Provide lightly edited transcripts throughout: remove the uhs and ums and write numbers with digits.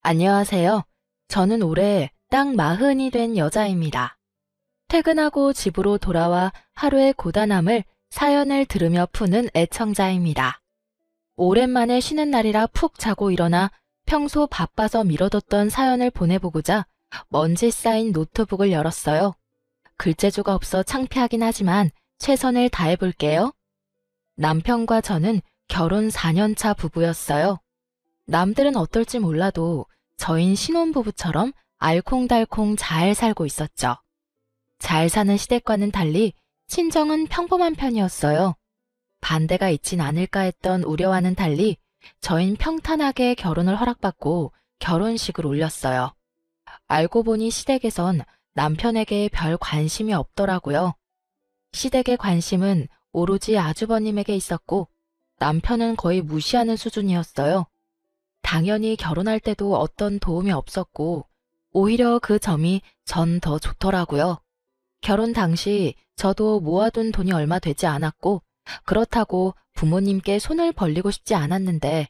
안녕하세요. 저는 올해 딱 40이 된 여자입니다. 퇴근하고 집으로 돌아와 하루의 고단함을 사연을 들으며 푸는 애청자입니다. 오랜만에 쉬는 날이라 푹 자고 일어나 평소 바빠서 미뤄뒀던 사연을 보내보고자 먼지 쌓인 노트북을 열었어요. 글재주가 없어 창피하긴 하지만 최선을 다해볼게요. 남편과 저는 결혼 4년차 부부였어요. 남들은 어떨지 몰라도 저흰 신혼부부처럼 알콩달콩 잘 살고 있었죠. 잘 사는 시댁과는 달리 친정은 평범한 편이었어요. 반대가 있진 않을까 했던 우려와는 달리 저흰 평탄하게 결혼을 허락받고 결혼식을 올렸어요. 알고 보니 시댁에선 남편에게 별 관심이 없더라고요. 시댁의 관심은 오로지 아주버님에게 있었고 남편은 거의 무시하는 수준이었어요. 당연히 결혼할 때도 어떤 도움이 없었고 오히려 그 점이 전 더 좋더라고요. 결혼 당시 저도 모아둔 돈이 얼마 되지 않았고 그렇다고 부모님께 손을 벌리고 싶지 않았는데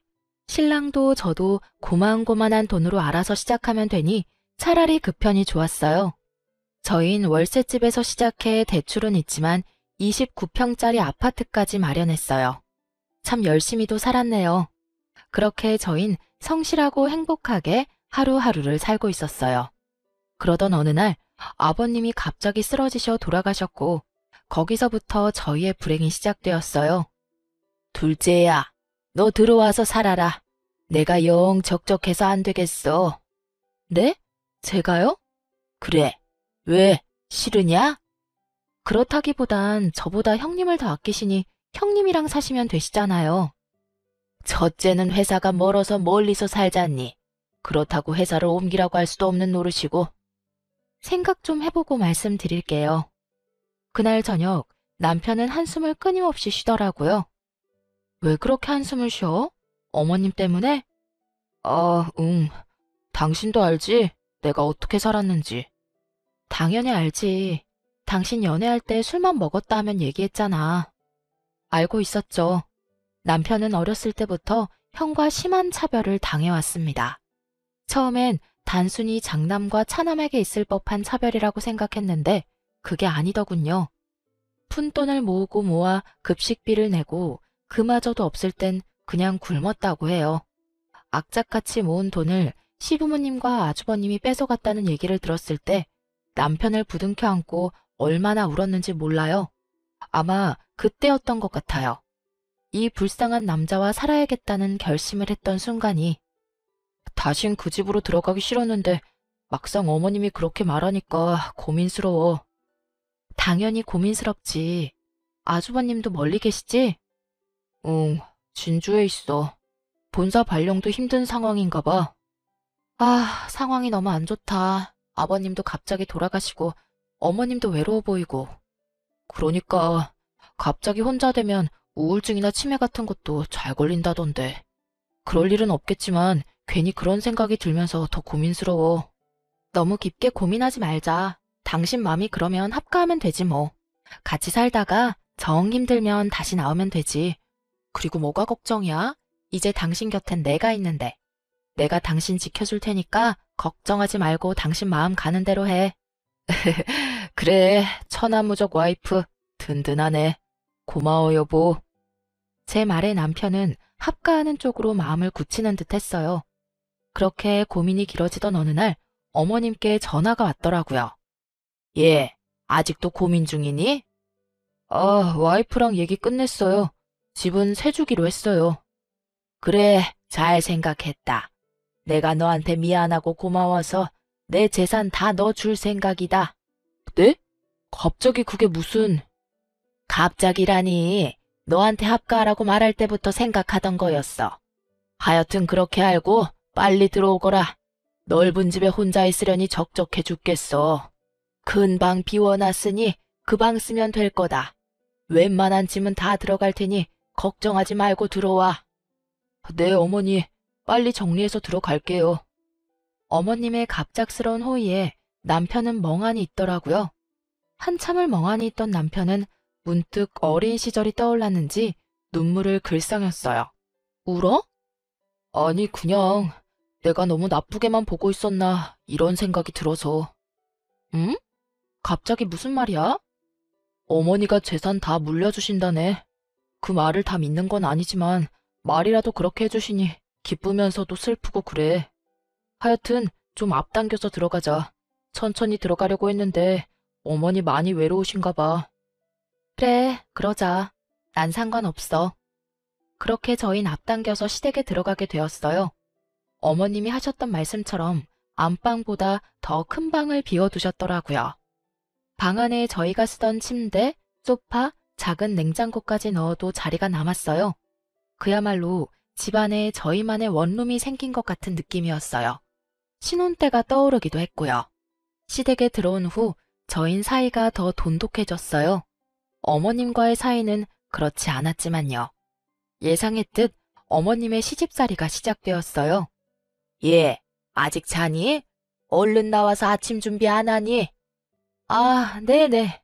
신랑도 저도 고만고만한 돈으로 알아서 시작하면 되니 차라리 그 편이 좋았어요. 저흰 월세집에서 시작해 대출은 있지만 29평짜리 아파트까지 마련했어요. 참 열심히도 살았네요. 그렇게 저흰 성실하고 행복하게 하루하루를 살고 있었어요. 그러던 어느 날 아버님이 갑자기 쓰러지셔 돌아가셨고 거기서부터 저희의 불행이 시작되었어요. 둘째야, 너 들어와서 살아라. 내가 영 적적해서 안 되겠어. 네? 제가요? 그래. 왜? 싫으냐? 그렇다기보단 저보다 형님을 더 아끼시니 형님이랑 사시면 되시잖아요. 첫째는 회사가 멀어서 멀리서 살잖니. 그렇다고 회사를 옮기라고 할 수도 없는 노릇이고. 생각 좀 해보고 말씀드릴게요. 그날 저녁 남편은 한숨을 끊임없이 쉬더라고요. 왜 그렇게 한숨을 쉬어? 어머님 때문에? 응. 당신도 알지? 내가 어떻게 살았는지. 당연히 알지. 당신 연애할 때 술만 먹었다 하면 얘기했잖아. 알고 있었죠. 남편은 어렸을 때부터 형과 심한 차별을 당해왔습니다. 처음엔 단순히 장남과 차남에게 있을 법한 차별이라고 생각했는데 그게 아니더군요. 푼돈을 모으고 모아 급식비를 내고 그마저도 없을 땐 그냥 굶었다고 해요. 악착같이 모은 돈을 시부모님과 아주버님이 뺏어갔다는 얘기를 들었을 때 남편을 부둥켜 안고 얼마나 울었는지 몰라요. 아마 그때였던 것 같아요. 이 불쌍한 남자와 살아야겠다는 결심을 했던 순간이 다신 그 집으로 들어가기 싫었는데 막상 어머님이 그렇게 말하니까 고민스러워. 당연히 고민스럽지. 아주버님도 멀리 계시지? 응, 진주에 있어. 본사 발령도 힘든 상황인가 봐. 상황이 너무 안 좋다. 아버님도 갑자기 돌아가시고 어머님도 외로워 보이고. 그러니까 갑자기 혼자 되면 우울증이나 치매 같은 것도 잘 걸린다던데. 그럴 일은 없겠지만 괜히 그런 생각이 들면서 더 고민스러워. 너무 깊게 고민하지 말자. 당신 맘이 그러면 합가하면 되지 뭐. 같이 살다가 정 힘들면 다시 나오면 되지. 그리고 뭐가 걱정이야? 이제 당신 곁엔 내가 있는데. 내가 당신 지켜줄 테니까 걱정하지 말고 당신 마음 가는 대로 해. 그래, 천하무적 와이프. 든든하네. 고마워 여보. 제 말에 남편은 합가하는 쪽으로 마음을 굳히는 듯 했어요. 그렇게 고민이 길어지던 어느 날 어머님께 전화가 왔더라고요. 예, 아직도 고민 중이니? 와이프랑 얘기 끝냈어요. 집은 새 주기로 했어요. 그래, 잘 생각했다. 내가 너한테 미안하고 고마워서 내 재산 다 넣어줄 생각이다. 네? 갑자기 그게 무슨... 갑자기라니. 너한테 합가하라고 말할 때부터 생각하던 거였어. 하여튼 그렇게 알고 빨리 들어오거라. 넓은 집에 혼자 있으려니 적적해 죽겠어. 큰 방 비워놨으니 그 방 쓰면 될 거다. 웬만한 짐은 다 들어갈 테니 걱정하지 말고 들어와. 네, 어머니. 빨리 정리해서 들어갈게요. 어머님의 갑작스러운 호의에 남편은 멍하니 있더라고요. 한참을 멍하니 있던 남편은 문득 어린 시절이 떠올랐는지 눈물을 글썽였어요. 울어? 아니, 그냥 내가 너무 나쁘게만 보고 있었나 이런 생각이 들어서. 응? 갑자기 무슨 말이야? 어머니가 재산 다 물려주신다네. 그 말을 다 믿는 건 아니지만 말이라도 그렇게 해주시니 기쁘면서도 슬프고 그래. 하여튼 좀 앞당겨서 들어가자. 천천히 들어가려고 했는데 어머니 많이 외로우신가 봐. 그래, 그러자. 난 상관없어. 그렇게 저흰 앞당겨서 시댁에 들어가게 되었어요. 어머님이 하셨던 말씀처럼 안방보다 더 큰 방을 비워두셨더라고요. 방 안에 저희가 쓰던 침대, 소파, 작은 냉장고까지 넣어도 자리가 남았어요. 그야말로 집안에 저희만의 원룸이 생긴 것 같은 느낌이었어요. 신혼 때가 떠오르기도 했고요. 시댁에 들어온 후 저희 사이가 더 돈독해졌어요. 어머님과의 사이는 그렇지 않았지만요. 예상했듯 어머님의 시집살이가 시작되었어요. 예, 아직 자니? 얼른 나와서 아침 준비 안 하니? 아, 네네.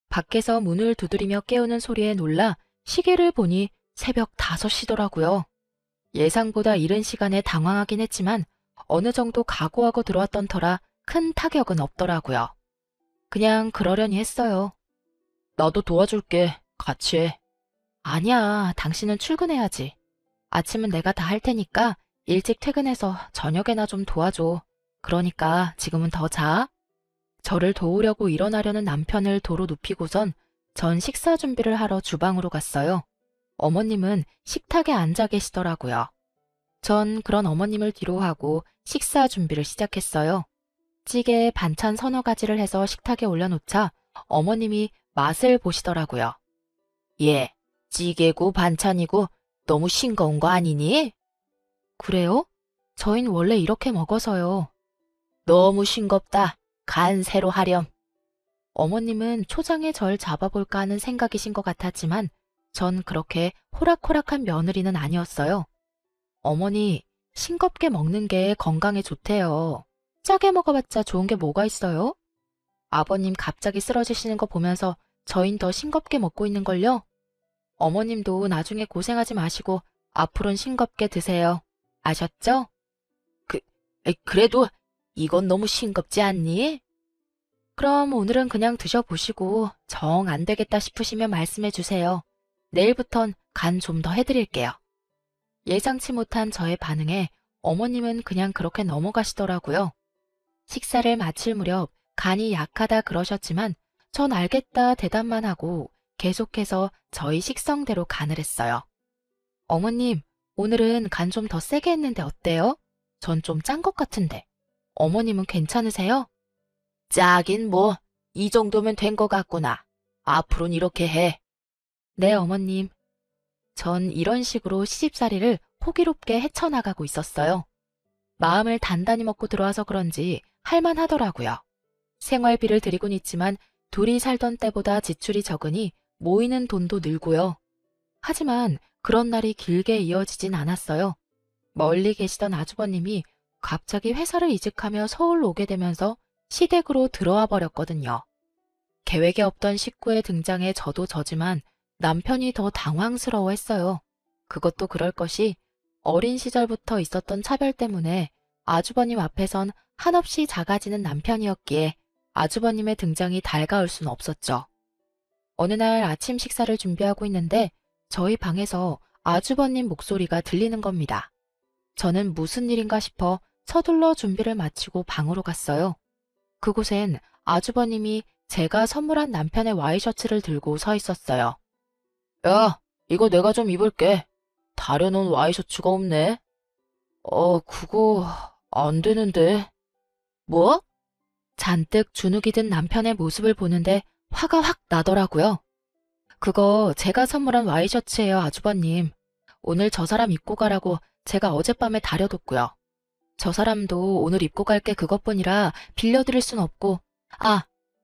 밖에서 문을 두드리며 깨우는 소리에 놀라 시계를 보니 새벽 5시더라고요. 예상보다 이른 시간에 당황하긴 했지만 어느 정도 각오하고 들어왔던 터라 큰 타격은 없더라고요. 그냥 그러려니 했어요. 나도 도와줄게. 같이 해. 아니야, 당신은 출근해야지. 아침은 내가 다 할 테니까 일찍 퇴근해서 저녁에나 좀 도와줘. 그러니까 지금은 더 자. 저를 도우려고 일어나려는 남편을 도로 눕히고선 전 식사 준비를 하러 주방으로 갔어요. 어머님은 식탁에 앉아 계시더라고요. 전 그런 어머님을 뒤로하고 식사 준비를 시작했어요. 찌개에 반찬 서너 가지를 해서 식탁에 올려놓자 어머님이 맛을 보시더라고요. 예, 찌개고 반찬이고 너무 싱거운 거 아니니? 그래요? 저흰 원래 이렇게 먹어서요. 너무 싱겁다. 간 새로 하렴. 어머님은 초장에 절 잡아볼까 하는 생각이신 것 같았지만 전 그렇게 호락호락한 며느리는 아니었어요. 어머니, 싱겁게 먹는 게 건강에 좋대요. 짜게 먹어봤자 좋은 게 뭐가 있어요? 아버님 갑자기 쓰러지시는 거 보면서 저흰 더 싱겁게 먹고 있는걸요? 어머님도 나중에 고생하지 마시고 앞으로는 싱겁게 드세요. 아셨죠? 그래도 이건 너무 싱겁지 않니? 그럼 오늘은 그냥 드셔보시고 정 안 되겠다 싶으시면 말씀해 주세요. 내일부턴 간 좀 더 해드릴게요. 예상치 못한 저의 반응에 어머님은 그냥 그렇게 넘어가시더라고요. 식사를 마칠 무렵 간이 약하다 그러셨지만 전 알겠다 대답만 하고 계속해서 저희 식성대로 간을 했어요. 어머님, 오늘은 간 좀 더 세게 했는데 어때요? 전 좀 짠 것 같은데. 어머님은 괜찮으세요? 짜긴 뭐, 이 정도면 된 것 같구나. 앞으로는 이렇게 해. 네, 어머님. 전 이런 식으로 시집살이를 호기롭게 헤쳐나가고 있었어요. 마음을 단단히 먹고 들어와서 그런지 할만하더라고요. 생활비를 드리곤 있지만 둘이 살던 때보다 지출이 적으니 모이는 돈도 늘고요. 하지만 그런 날이 길게 이어지진 않았어요. 멀리 계시던 아주버님이 갑자기 회사를 이직하며 서울 오게 되면서 시댁으로 들어와 버렸거든요. 계획에 없던 식구의 등장에 저도 저지만 남편이 더 당황스러워했어요. 그것도 그럴 것이 어린 시절부터 있었던 차별 때문에 아주버님 앞에선 한없이 작아지는 남편이었기에 아주버님의 등장이 달가울 순 없었죠. 어느 날 아침 식사를 준비하고 있는데 저희 방에서 아주버님 목소리가 들리는 겁니다. 저는 무슨 일인가 싶어 서둘러 준비를 마치고 방으로 갔어요. 그곳엔 아주버님이 제가 선물한 남편의 와이셔츠를 들고 서 있었어요. 야, 이거 내가 좀 입을게. 다려놓은 와이셔츠가 없네. 그거 안 되는데. 뭐? 잔뜩 주눅이 든 남편의 모습을 보는데 화가 확 나더라고요. 그거 제가 선물한 와이셔츠예요, 아주버님. 오늘 저 사람 입고 가라고 제가 어젯밤에 다려뒀고요. 저 사람도 오늘 입고 갈 게 그것뿐이라 빌려드릴 순 없고,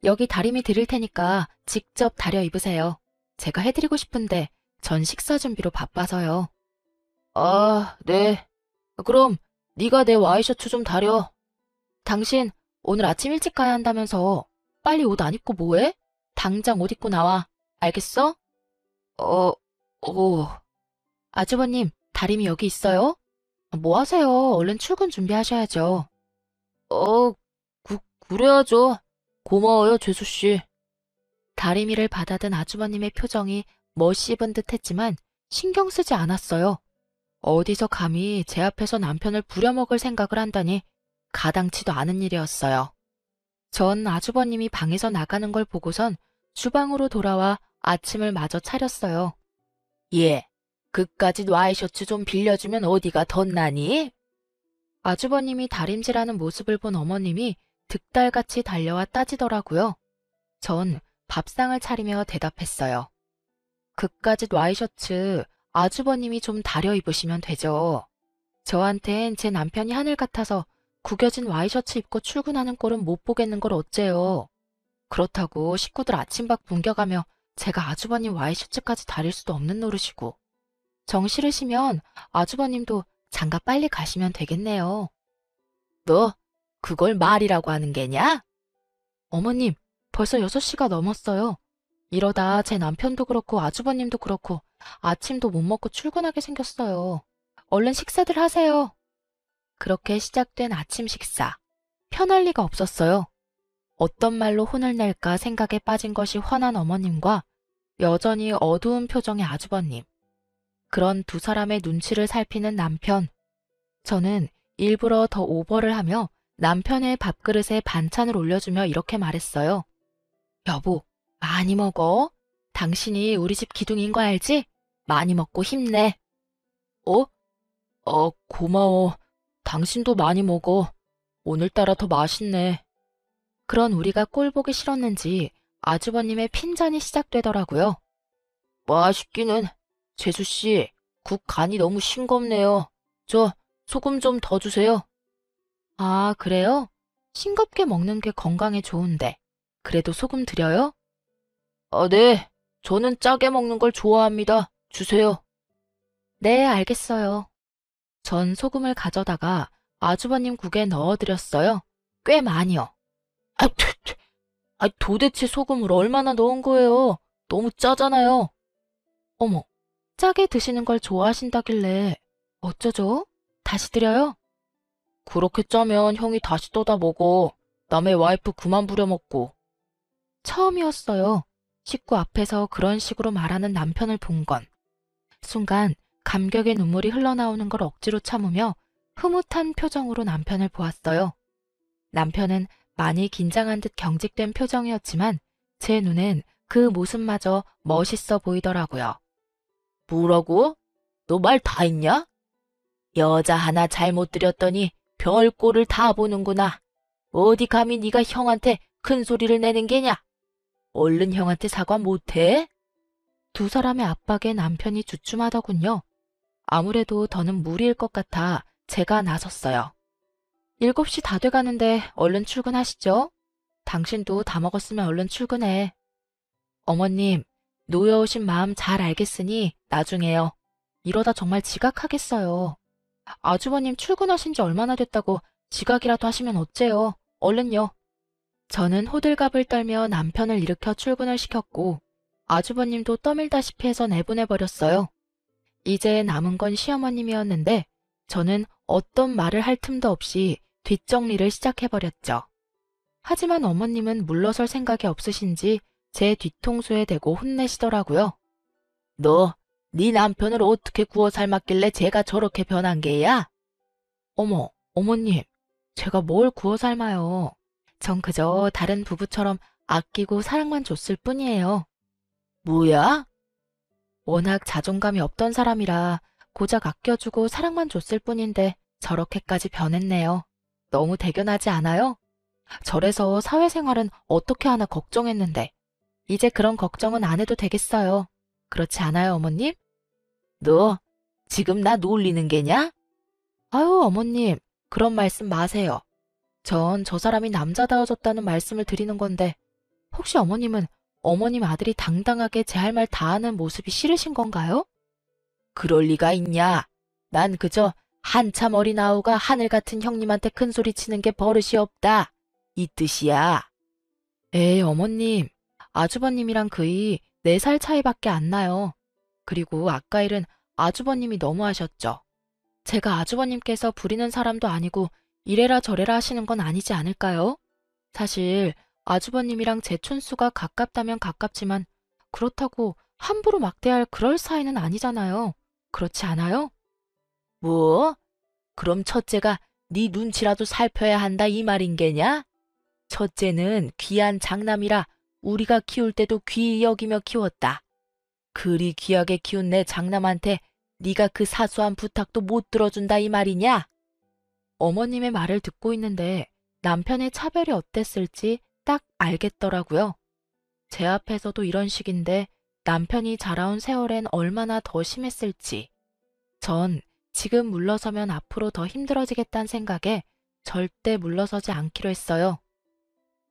여기 다림이 드릴 테니까 직접 다려 입으세요. 제가 해드리고 싶은데 전 식사 준비로 바빠서요. 네. 그럼 네가 내 와이셔츠 좀 다려. 당신 오늘 아침 일찍 가야 한다면서 빨리 옷 안 입고 뭐해? 당장 옷 입고 나와. 알겠어? 아주버님, 다림이 여기 있어요? 뭐 하세요? 얼른 출근 준비하셔야죠. 어, 그래야죠. 고마워요, 죄수씨. 다리미를 받아든 아주버님의 표정이 멋씹은 듯 했지만 신경 쓰지 않았어요. 어디서 감히 제 앞에서 남편을 부려먹을 생각을 한다니 가당치도 않은 일이었어요. 전 아주버님이 방에서 나가는 걸 보고선 주방으로 돌아와 아침을 마저 차렸어요. 예, 그까짓 와이셔츠 좀 빌려주면 어디가 덧나니? 아주버님이 다림질하는 모습을 본 어머님이 득달같이 달려와 따지더라고요. 전 밥상을 차리며 대답했어요. 그까짓 와이셔츠 아주버님이 좀 다려 입으시면 되죠. 저한텐 제 남편이 하늘 같아서 구겨진 와이셔츠 입고 출근하는 꼴은 못 보겠는 걸 어째요. 그렇다고 식구들 아침밥 굶겨가며 제가 아주버님 와이셔츠까지 다릴 수도 없는 노릇이고. 정 싫으시면 아주버님도 장가 빨리 가시면 되겠네요. 너, 그걸 말이라고 하는 게냐? 어머님, 벌써 6시가 넘었어요. 이러다 제 남편도 그렇고 아주버님도 그렇고 아침도 못 먹고 출근하게 생겼어요. 얼른 식사들 하세요. 그렇게 시작된 아침 식사. 편할 리가 없었어요. 어떤 말로 혼을 낼까 생각에 빠진 것이 화난 어머님과 여전히 어두운 표정의 아주버님. 그런 두 사람의 눈치를 살피는 남편. 저는 일부러 더 오버를 하며 남편의 밥그릇에 반찬을 올려주며 이렇게 말했어요. 여보, 많이 먹어. 당신이 우리 집 기둥인 거 알지? 많이 먹고 힘내. 어? 고마워. 당신도 많이 먹어. 오늘따라 더 맛있네. 그런 우리가 꼴 보기 싫었는지 아주버님의 핀잔이 시작되더라고요. 맛있기는. 재수씨, 국 간이 너무 싱겁네요. 저, 소금 좀 더 주세요. 아, 그래요? 싱겁게 먹는 게 건강에 좋은데. 그래도 소금 드려요? 네. 저는 짜게 먹는 걸 좋아합니다. 주세요. 네, 알겠어요. 전 소금을 가져다가 아주버님 국에 넣어드렸어요. 꽤 많이요. 도대체 소금을 얼마나 넣은 거예요? 너무 짜잖아요. 어머, 짜게 드시는 걸 좋아하신다길래 어쩌죠? 다시 드려요? 그렇게 짜면 형이 다시 떠다 먹어. 남의 와이프 그만 부려먹고. 처음이었어요. 식구 앞에서 그런 식으로 말하는 남편을 본 건. 순간 감격의 눈물이 흘러나오는 걸 억지로 참으며 흐뭇한 표정으로 남편을 보았어요. 남편은 많이 긴장한 듯 경직된 표정이었지만 제 눈엔 그 모습마저 멋있어 보이더라고요. 뭐라고? 너 말 다 했냐? 여자 하나 잘못 들였더니 별 꼴을 다 보는구나. 어디 감히 네가 형한테 큰 소리를 내는 게냐? 얼른 형한테 사과 못해? 두 사람의 압박에 남편이 주춤하더군요. 아무래도 더는 무리일 것 같아 제가 나섰어요. 7시 다 돼가는데 얼른 출근하시죠. 당신도 다 먹었으면 얼른 출근해. 어머님, 놓여오신 마음 잘 알겠으니 나중에요. 이러다 정말 지각하겠어요. 아주버님 출근하신 지 얼마나 됐다고 지각이라도 하시면 어째요. 얼른요. 저는 호들갑을 떨며 남편을 일으켜 출근을 시켰고 아주버님도 떠밀다시피 해서 내보내버렸어요. 이제 남은 건 시어머님이었는데 저는 어떤 말을 할 틈도 없이 뒷정리를 시작해버렸죠. 하지만 어머님은 물러설 생각이 없으신지 제 뒤통수에 대고 혼내시더라고요. 너, 네 남편을 어떻게 구워 삶았길래 제가 저렇게 변한 게야? 어머, 어머님, 제가 뭘 구워 삶아요. 전 그저 다른 부부처럼 아끼고 사랑만 줬을 뿐이에요. 뭐야? 워낙 자존감이 없던 사람이라 고작 아껴주고 사랑만 줬을 뿐인데 저렇게까지 변했네요. 너무 대견하지 않아요? 저래서 사회생활은 어떻게 하나 걱정했는데 이제 그런 걱정은 안 해도 되겠어요. 그렇지 않아요, 어머님? 너 지금 나 놀리는 게냐? 아유, 어머님, 그런 말씀 마세요. 전 저 사람이 남자다워졌다는 말씀을 드리는 건데 혹시 어머님은 어머님 아들이 당당하게 제 할 말 다 하는 모습이 싫으신 건가요? 그럴 리가 있냐? 난 그저 한참 어린 아우가 하늘 같은 형님한테 큰 소리 치는 게 버릇이 없다. 이 뜻이야. 에이, 어머님, 아주버님이랑 그이 4살 차이밖에 안 나요. 그리고 아까 일은 아주버님이 너무하셨죠. 제가 아주버님께서 부리는 사람도 아니고 이래라 저래라 하시는 건 아니지 않을까요? 사실 아주버님이랑 제 촌수가 가깝다면 가깝지만 그렇다고 함부로 막대할 그럴 사이는 아니잖아요. 그렇지 않아요? 뭐? 그럼 첫째가 네 눈치라도 살펴야 한다 이 말인 게냐? 첫째는 귀한 장남이라 우리가 키울 때도 귀히 여기며 키웠다. 그리 귀하게 키운 내 장남한테 네가 그 사소한 부탁도 못 들어준다 이 말이냐? 어머님의 말을 듣고 있는데 남편의 차별이 어땠을지 딱 알겠더라고요. 제 앞에서도 이런 식인데 남편이 자라온 세월엔 얼마나 더 심했을지. 전 지금 물러서면 앞으로 더 힘들어지겠다는 생각에 절대 물러서지 않기로 했어요.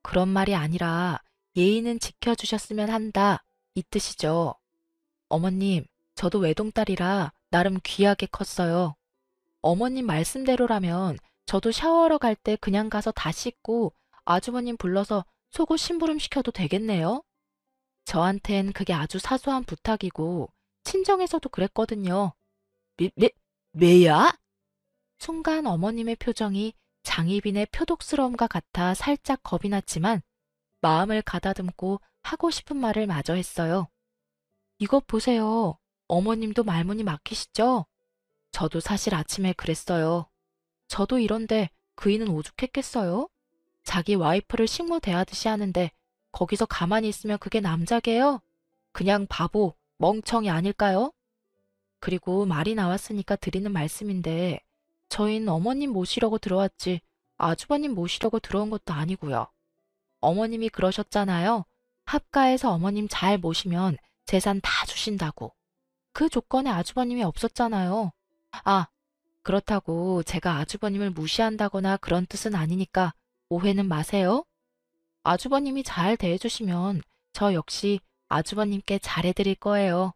그런 말이 아니라 예의는 지켜주셨으면 한다, 이 뜻이죠. 어머님, 저도 외동딸이라 나름 귀하게 컸어요. 어머님 말씀대로라면 저도 샤워하러 갈 때 그냥 가서 다 씻고 아주버님 불러서 속옷 심부름 시켜도 되겠네요? 저한텐 그게 아주 사소한 부탁이고 친정에서도 그랬거든요. 왜야? 순간 어머님의 표정이 장희빈의 표독스러움과 같아 살짝 겁이 났지만 마음을 가다듬고 하고 싶은 말을 마저 했어요. 이것 보세요. 어머님도 말문이 막히시죠? 저도 사실 아침에 그랬어요. 저도 이런데 그이는 오죽했겠어요? 자기 와이프를 식모 대하듯이 하는데 거기서 가만히 있으면 그게 남자게요? 그냥 바보, 멍청이 아닐까요? 그리고 말이 나왔으니까 드리는 말씀인데 저희는 어머님 모시려고 들어왔지 아주버님 모시려고 들어온 것도 아니고요. 어머님이 그러셨잖아요. 합가에서 어머님 잘 모시면 재산 다 주신다고. 그 조건에 아주버님이 없었잖아요. 아, 그렇다고 제가 아주버님을 무시한다거나 그런 뜻은 아니니까 오해는 마세요. 아주버님이 잘 대해주시면 저 역시 아주버님께 잘해드릴 거예요.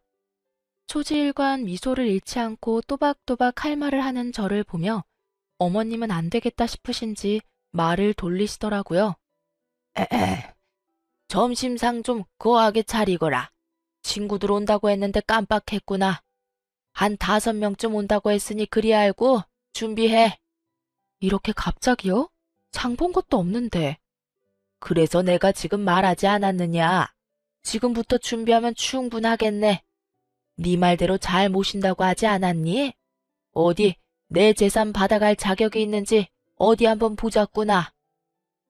초지일관 미소를 잃지 않고 또박또박 할 말을 하는 저를 보며 어머님은 안 되겠다 싶으신지 말을 돌리시더라고요. 점심상 좀 거하게 차리거라. 친구들 온다고 했는데 깜빡했구나. 한 5명쯤 온다고 했으니 그리 알고 준비해. 이렇게 갑자기요? 장 본 것도 없는데. 그래서 내가 지금 말하지 않았느냐. 지금부터 준비하면 충분하겠네. 네 말대로 잘 모신다고 하지 않았니? 어디 내 재산 받아갈 자격이 있는지 어디 한번 보자꾸나.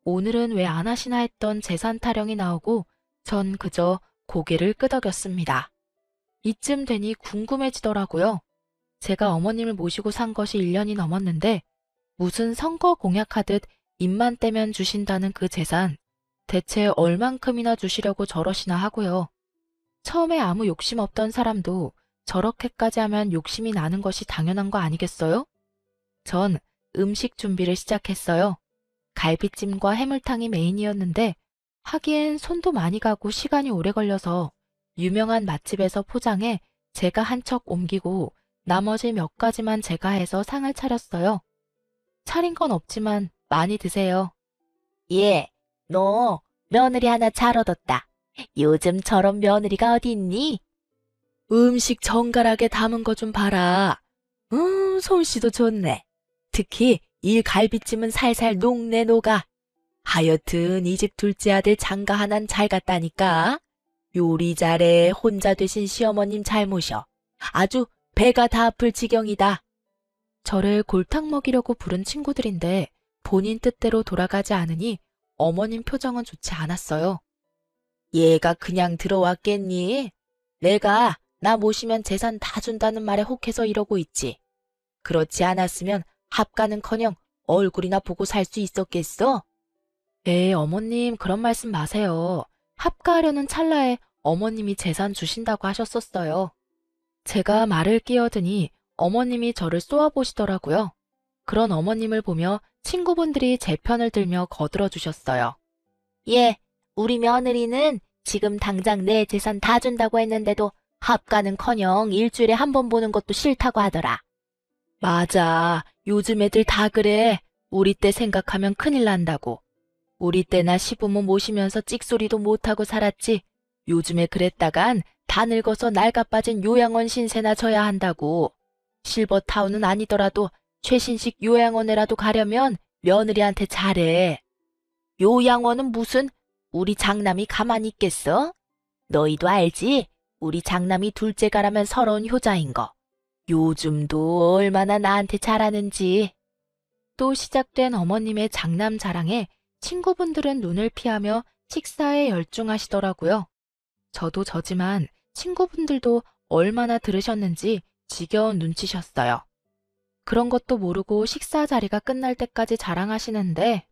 오늘은 왜 안 하시나 했던 재산 타령이 나오고 전 그저 고개를 끄덕였습니다. 이쯤 되니 궁금해지더라고요. 제가 어머님을 모시고 산 것이 1년이 넘었는데 무슨 선거 공약하듯 입만 떼면 주신다는 그 재산 대체 얼만큼이나 주시려고 저러시나 하고요. 처음에 아무 욕심 없던 사람도 저렇게까지 하면 욕심이 나는 것이 당연한 거 아니겠어요? 전 음식 준비를 시작했어요. 갈비찜과 해물탕이 메인이었는데 하기엔 손도 많이 가고 시간이 오래 걸려서 유명한 맛집에서 포장해 제가 한 척 옮기고 나머지 몇 가지만 제가 해서 상을 차렸어요. 차린 건 없지만 많이 드세요. 예, 너 며느리 하나 잘 얻었다. 요즘 저런 며느리가 어디 있니? 음식 정갈하게 담은 거 좀 봐라. 솜씨도 좋네. 특히 이 갈비찜은 살살 녹네 녹아. 하여튼 이 집 둘째 아들 장가 하나는 잘 갔다니까. 요리 잘해 혼자 되신 시어머님 잘 모셔. 아주 배가 다 아플 지경이다. 저를 골탕 먹이려고 부른 친구들인데 본인 뜻대로 돌아가지 않으니 어머님 표정은 좋지 않았어요. 얘가 그냥 들어왔겠니? 내가 나 모시면 재산 다 준다는 말에 혹해서 이러고 있지. 그렇지 않았으면 합가는커녕 얼굴이나 보고 살 수 있었겠어? 어머님 그런 말씀 마세요. 합가하려는 찰나에 어머님이 재산 주신다고 하셨었어요. 제가 말을 끼어드니 어머님이 저를 쏘아보시더라고요. 그런 어머님을 보며 친구분들이 제 편을 들며 거들어 주셨어요. 예, 우리 며느리는 지금 당장 내 재산 다 준다고 했는데도 합가는커녕 일주일에 한 번 보는 것도 싫다고 하더라. 맞아, 요즘 애들 다 그래. 우리 때 생각하면 큰일 난다고. 우리 때나 시부모 모시면서 찍소리도 못하고 살았지. 요즘에 그랬다간 다 늙어서 낡아빠진 요양원 신세나 져야 한다고. 실버타운은 아니더라도 최신식 요양원에라도 가려면 며느리한테 잘해. 요양원은 무슨 우리 장남이 가만히 있겠어? 너희도 알지? 우리 장남이 둘째 가라면 서러운 효자인 거. 요즘도 얼마나 나한테 잘하는지. 또 시작된 어머님의 장남 자랑에 친구분들은 눈을 피하며 식사에 열중하시더라고요. 저도 저지만 친구분들도 얼마나 들으셨는지 지겨운 눈치셨어요. 그런 것도 모르고 식사 자리가 끝날 때까지 자랑하시는데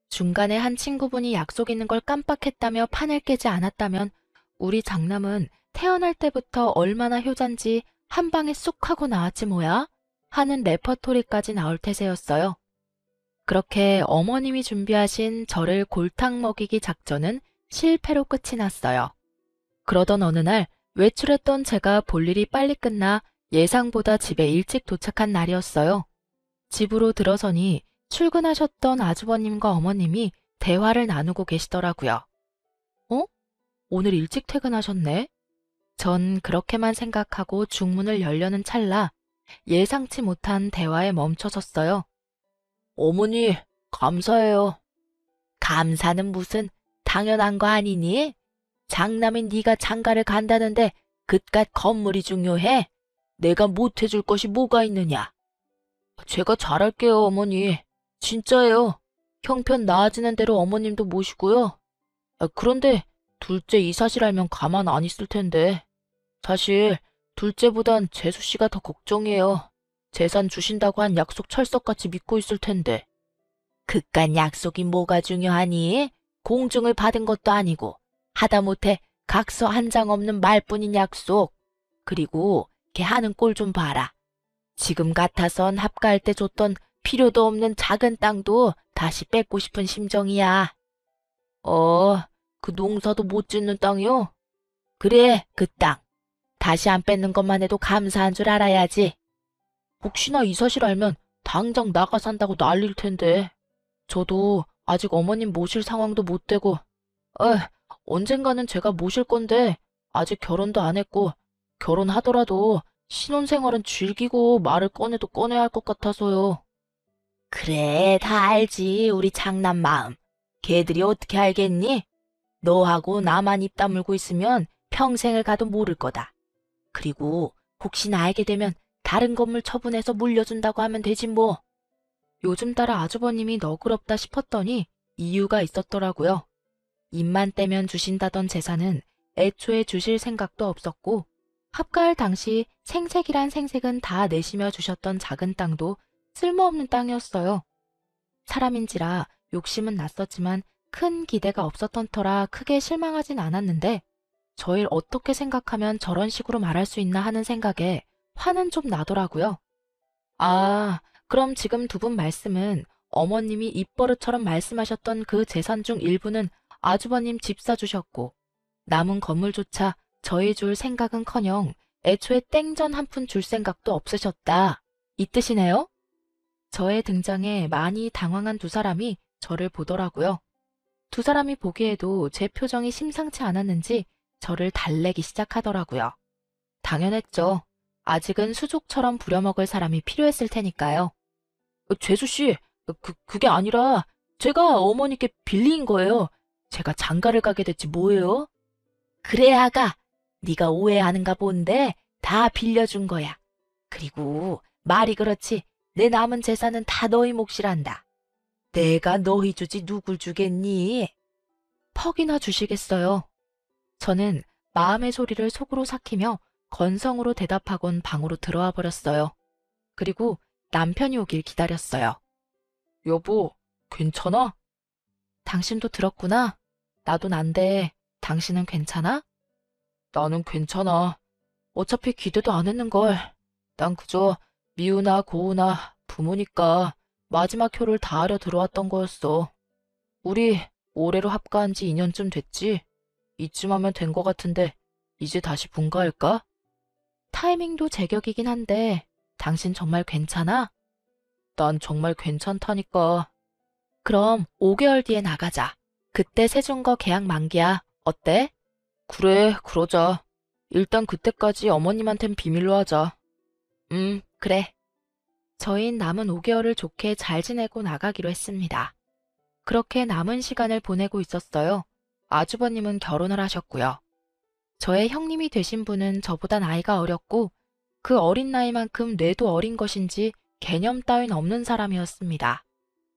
중간에 한 친구분이 약속 있는 걸 깜빡했다며 판을 깨지 않았다면 우리 장남은 태어날 때부터 얼마나 효잔지 한 방에 쑥 하고 나왔지 뭐야? 하는 레퍼토리까지 나올 태세였어요. 그렇게 어머님이 준비하신 저를 골탕 먹이기 작전은 실패로 끝이 났어요. 그러던 어느 날 외출했던 제가 볼 일이 빨리 끝나 예상보다 집에 일찍 도착한 날이었어요. 집으로 들어서니 출근하셨던 아주버님과 어머님이 대화를 나누고 계시더라고요. 어? 오늘 일찍 퇴근하셨네? 전 그렇게만 생각하고 중문을 열려는 찰나 예상치 못한 대화에 멈춰섰어요. 어머니, 감사해요. 감사는 무슨 당연한 거 아니니? 장남인 네가 장가를 간다는데 그깟 건물이 중요해? 내가 못해줄 것이 뭐가 있느냐? 제가 잘할게요, 어머니. 진짜예요. 형편 나아지는 대로 어머님도 모시고요. 그런데 둘째 이 사실 알면 가만 안 있을 텐데. 사실 둘째보단 재수 씨가 더 걱정이에요. 재산 주신다고 한 약속 철석같이 믿고 있을 텐데. 그깟 약속이 뭐가 중요하니? 공증을 받은 것도 아니고 하다못해 각서 한 장 없는 말뿐인 약속. 그리고 걔 하는 꼴 좀 봐라. 지금 같아선 합가할 때 줬던 필요도 없는 작은 땅도 다시 뺏고 싶은 심정이야. 그 농사도 못 짓는 땅이요? 그래, 그 땅. 다시 안 뺏는 것만 해도 감사한 줄 알아야지. 혹시나 이 사실 알면 당장 나가 산다고 난릴 텐데. 저도 아직 어머님 모실 상황도 못 되고, 언젠가는 제가 모실 건데 아직 결혼도 안 했고 결혼하더라도 신혼생활은 즐기고 말을 꺼내도 꺼내야 할 것 같아서요. 그래, 다 알지, 우리 장남 마음. 걔들이 어떻게 알겠니? 너하고 나만 입 다물고 있으면 평생을 가도 모를 거다. 그리고 혹시나 알게 되면 다른 건물 처분해서 물려준다고 하면 되지 뭐. 요즘 따라 아주버님이 너그럽다 싶었더니 이유가 있었더라고요. 입만 떼면 주신다던 재산은 애초에 주실 생각도 없었고 합가할 당시 생색이란 생색은 다 내시며 주셨던 작은 땅도 쓸모없는 땅이었어요. 사람인지라 욕심은 났었지만 큰 기대가 없었던 터라 크게 실망하진 않았는데 저를 어떻게 생각하면 저런 식으로 말할 수 있나 하는 생각에 화는 좀 나더라고요. 아, 그럼 지금 두 분 말씀은 어머님이 입버릇처럼 말씀하셨던 그 재산 중 일부는 아주버님 집 사주셨고 남은 건물조차 저희 줄 생각은커녕 애초에 땡전 한 푼 줄 생각도 없으셨다. 이 뜻이네요? 저의 등장에 많이 당황한 두 사람이 저를 보더라고요. 두 사람이 보기에도 제 표정이 심상치 않았는지 저를 달래기 시작하더라고요. 당연했죠. 아직은 수족처럼 부려먹을 사람이 필요했을 테니까요. 재수씨, 그게 아니라 제가 어머니께 빌린 거예요. 제가 장가를 가게 됐지 뭐예요? 그래, 아가. 네가 오해하는가 본데 다 빌려준 거야. 그리고 말이 그렇지 내 남은 재산은 다 너희 몫이란다. 내가 너희 주지 누굴 주겠니? 퍽이나 주시겠어요. 저는 마음의 소리를 속으로 삭히며 건성으로 대답하곤 방으로 들어와 버렸어요. 그리고 남편이 오길 기다렸어요. 여보, 괜찮아? 당신도 들었구나. 나도 난데 당신은 괜찮아? 나는 괜찮아. 어차피 기대도 안 했는걸. 난 그저 미우나 고우나 부모니까 마지막 효를 다하려 들어왔던 거였어. 우리 올해로 합가한 지 2년쯤 됐지? 이쯤 하면 된 거 같은데 이제 다시 분가할까? 타이밍도 제격이긴 한데 당신 정말 괜찮아? 난 정말 괜찮다니까. 그럼 5개월 뒤에 나가자. 그때 세준거 계약 만기야. 어때? 그래, 그러자. 일단 그때까지 어머님한텐 비밀로 하자. 그래. 저흰 남은 5개월을 좋게 잘 지내고 나가기로 했습니다. 그렇게 남은 시간을 보내고 있었어요. 아주버님은 결혼을 하셨고요. 저의 형님이 되신 분은 저보다 나이가 어렸고 그 어린 나이만큼 뇌도 어린 것인지 개념 따윈 없는 사람이었습니다.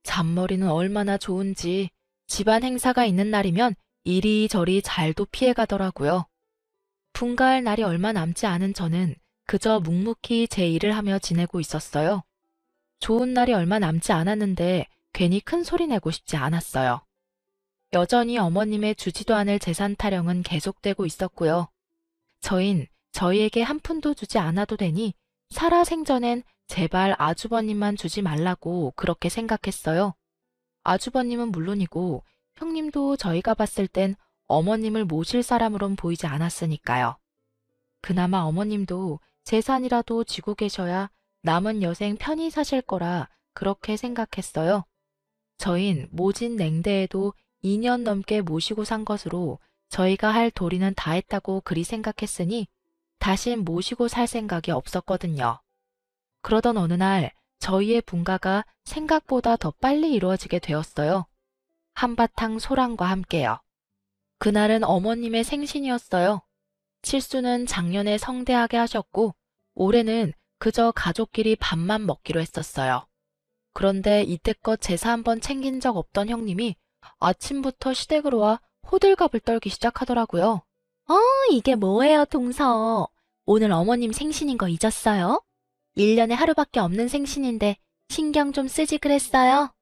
잔머리는 얼마나 좋은지 집안 행사가 있는 날이면 이리저리 잘도 피해가더라고요. 분가할 날이 얼마 남지 않은 저는 그저 묵묵히 제 일을 하며 지내고 있었어요. 좋은 날이 얼마 남지 않았는데 괜히 큰 소리 내고 싶지 않았어요. 여전히 어머님의 주지도 않을 재산 타령은 계속되고 있었고요. 저희에게 한 푼도 주지 않아도 되니 살아생전엔 제발 아주버님만 주지 말라고 그렇게 생각했어요. 아주버님은 물론이고 형님도 저희가 봤을 땐 어머님을 모실 사람으론 보이지 않았으니까요. 그나마 어머님도 재산이라도 쥐고 계셔야 남은 여생 편히 사실 거라 그렇게 생각했어요. 저흰 모진 냉대에도 2년 넘게 모시고 산 것으로 저희가 할 도리는 다 했다고 그리 생각했으니 다신 모시고 살 생각이 없었거든요. 그러던 어느 날 저희의 분가가 생각보다 더 빨리 이루어지게 되었어요. 한바탕 소란과 함께요. 그날은 어머님의 생신이었어요. 칠수는 작년에 성대하게 하셨고 올해는 그저 가족끼리 밥만 먹기로 했었어요. 그런데 이때껏 제사 한번 챙긴 적 없던 형님이 아침부터 시댁으로 와 호들갑을 떨기 시작하더라고요. 이게 뭐예요, 동서. 오늘 어머님 생신인 거 잊었어요? 1년에 하루밖에 없는 생신인데 신경 좀 쓰지 그랬어요?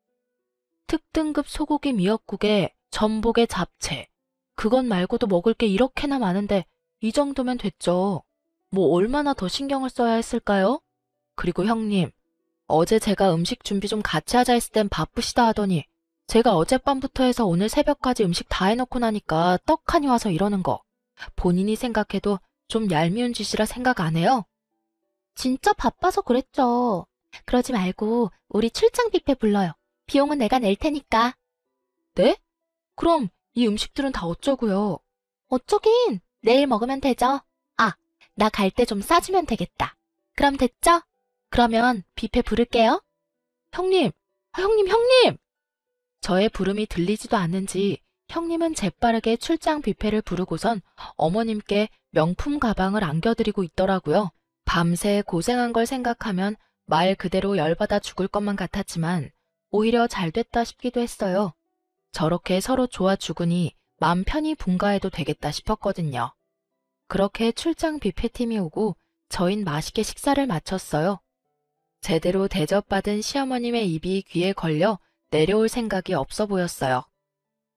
특등급 소고기 미역국에 전복에 잡채. 그것 말고도 먹을 게 이렇게나 많은데 이 정도면 됐죠. 뭐 얼마나 더 신경을 써야 했을까요? 그리고 형님, 어제 제가 음식 준비 좀 같이 하자 했을 땐 바쁘시다 하더니 제가 어젯밤부터 해서 오늘 새벽까지 음식 다 해놓고 나니까 떡하니 와서 이러는 거. 본인이 생각해도 좀 얄미운 짓이라 생각 안 해요? 진짜 바빠서 그랬죠. 그러지 말고 우리 출장 뷔페 불러요. 비용은 내가 낼 테니까. 네? 그럼 이 음식들은 다 어쩌고요? 어쩌긴 내일 먹으면 되죠. 나 갈 때 좀 싸주면 되겠다. 그럼 됐죠? 그러면 뷔페 부를게요. 형님! 형님! 저의 부름이 들리지도 않는지 형님은 재빠르게 출장 뷔페를 부르고선 어머님께 명품 가방을 안겨드리고 있더라고요. 밤새 고생한 걸 생각하면 말 그대로 열받아 죽을 것만 같았지만 오히려 잘 됐다 싶기도 했어요. 저렇게 서로 좋아 죽으니 맘 편히 분가해도 되겠다 싶었거든요. 그렇게 출장 뷔페팀이 오고 저흰 맛있게 식사를 마쳤어요. 제대로 대접받은 시어머님의 입이 귀에 걸려 내려올 생각이 없어 보였어요.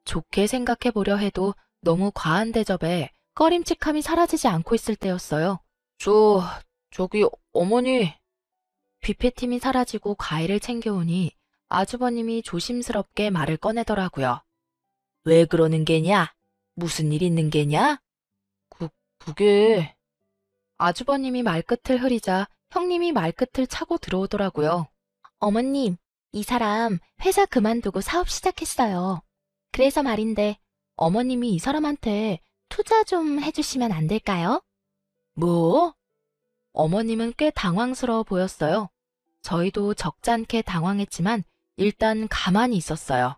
좋게 생각해보려 해도 너무 과한 대접에 꺼림칙함이 사라지지 않고 있을 때였어요. 저기 어머니. 뷔페팀이 사라지고 과일을 챙겨오니 아주버님이 조심스럽게 말을 꺼내더라고요. 왜 그러는 게냐? 무슨 일 있는 게냐? 그게... 아주버님이 말끝을 흐리자 형님이 말끝을 차고 들어오더라고요. 어머님, 이 사람 회사 그만두고 사업 시작했어요. 그래서 말인데 어머님이 이 사람한테 투자 좀 해주시면 안 될까요? 뭐? 어머님은 꽤 당황스러워 보였어요. 저희도 적잖게 당황했지만 일단 가만히 있었어요.